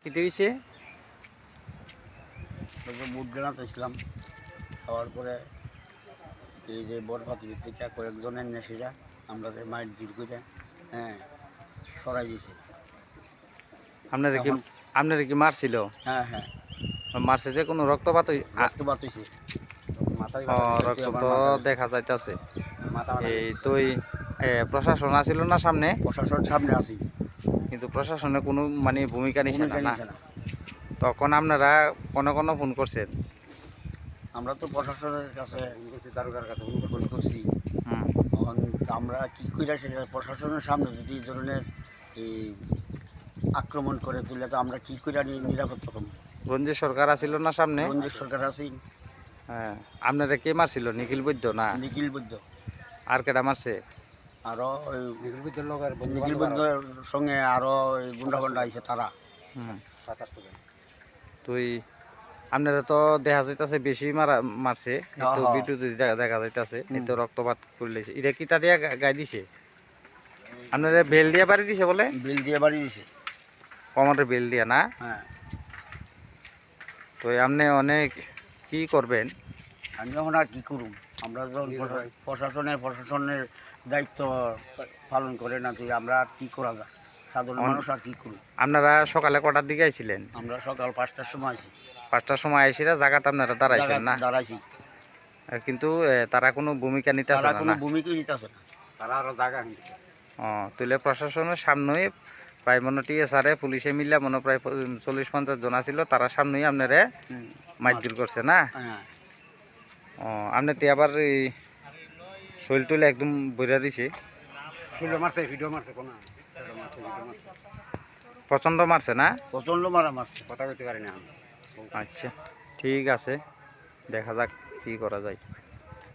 কিতে হইছে? বুট গ্রানাত ইসলাম খাওয়ার পরে এই যে বরফাতির থেকে কয়েকজনের নেশিরা আমরা মাইট ভিড় করে সরাই দিয়েছে। আপনারা কি মারছিল? হ্যাঁ হ্যাঁ, মারছে যে কোনো রক্তপাত? রক্তপাত হয়েছে, রক্ত তো দেখা যাইতেছে। এই তুই প্রশাসন আছিল না সামনে? প্রশাসন সামনে আছি, কিন্তু প্রশাসনে কোনো মানে ভূমিকা নিছে না। না। তখন আপনারা কোনো ফোন করছেন? আমরা তো প্রশাসনের কাছে দারোগার কাছে ফোন করছি। তখন আমরা কী করে সেটা প্রশাসনের সামনে যদি এই ধরনের এই আক্রমণ করে তুলে তো আমরা কী করে নিরাপত্তা পাবো? রঞ্জিত সরকার আছিল না সামনে? রঞ্জিত সরকার আছি। হ্যাঁ, আপনারা কে মারছিল? নিখিল বৈদ্য না? নিখিল বৈদ্য। আর কেটা মারছে? আরও ওই নিখিল বৈদ্যর সঙ্গে আরও গুন্ডা গুন্ডা আইছে তারা। তুই আপনারা তো দেখা যাইতেছে বেশি মারছে, একটু ভিডিও দেখা যাইতেছে, একটু রক্তপাত করলেছে। এটা কিতা দিয়া গাই দিছে? আপনারা বেল দিয়া বাড়ি দিছে বলে? বেল দিয়ে বাড়ি দিছে, কমারের বেল দিয়া না? হ্যাঁ। তো আপনি অনেক কি করবেন? আমি এখন আর কী করুন, আমরা যখন প্রশাসনের দায়িত্ব পালন করে না, তুই আমরা আর কী করা যায়, সাধারণ মানুষ আর কী করুন। আপনারা সকালে কটার দিকে আইছিলেন? আমরা সকাল 5টার সময় আছি। 5টার সময় আইসিরা জায়গাতে আপনারা দাঁড়াইছেন না? দাঁড়াইছি, কিন্তু তারা কোনো ভূমিকা নিতেছে না? কোনো ভূমিকা নিতেছে না, তারা আরও জায়গা। তুলে প্রশাসনের সামনেই প্রায় মনে টিএসআরে পুলিশে মিললে মনে প্রায় 40-50 জন ছিল, তারা সামনেই আপনারা মারধর করছে না? আপনি তো আবার এই শৈল টুলে একদম বইরা দিছে, প্রচন্ড মারছে না? প্রচন্ড মারা মারছে, কথা কইতে পারি না। আচ্ছা, ঠিক আছে, দেখা যাক কি করা যায়।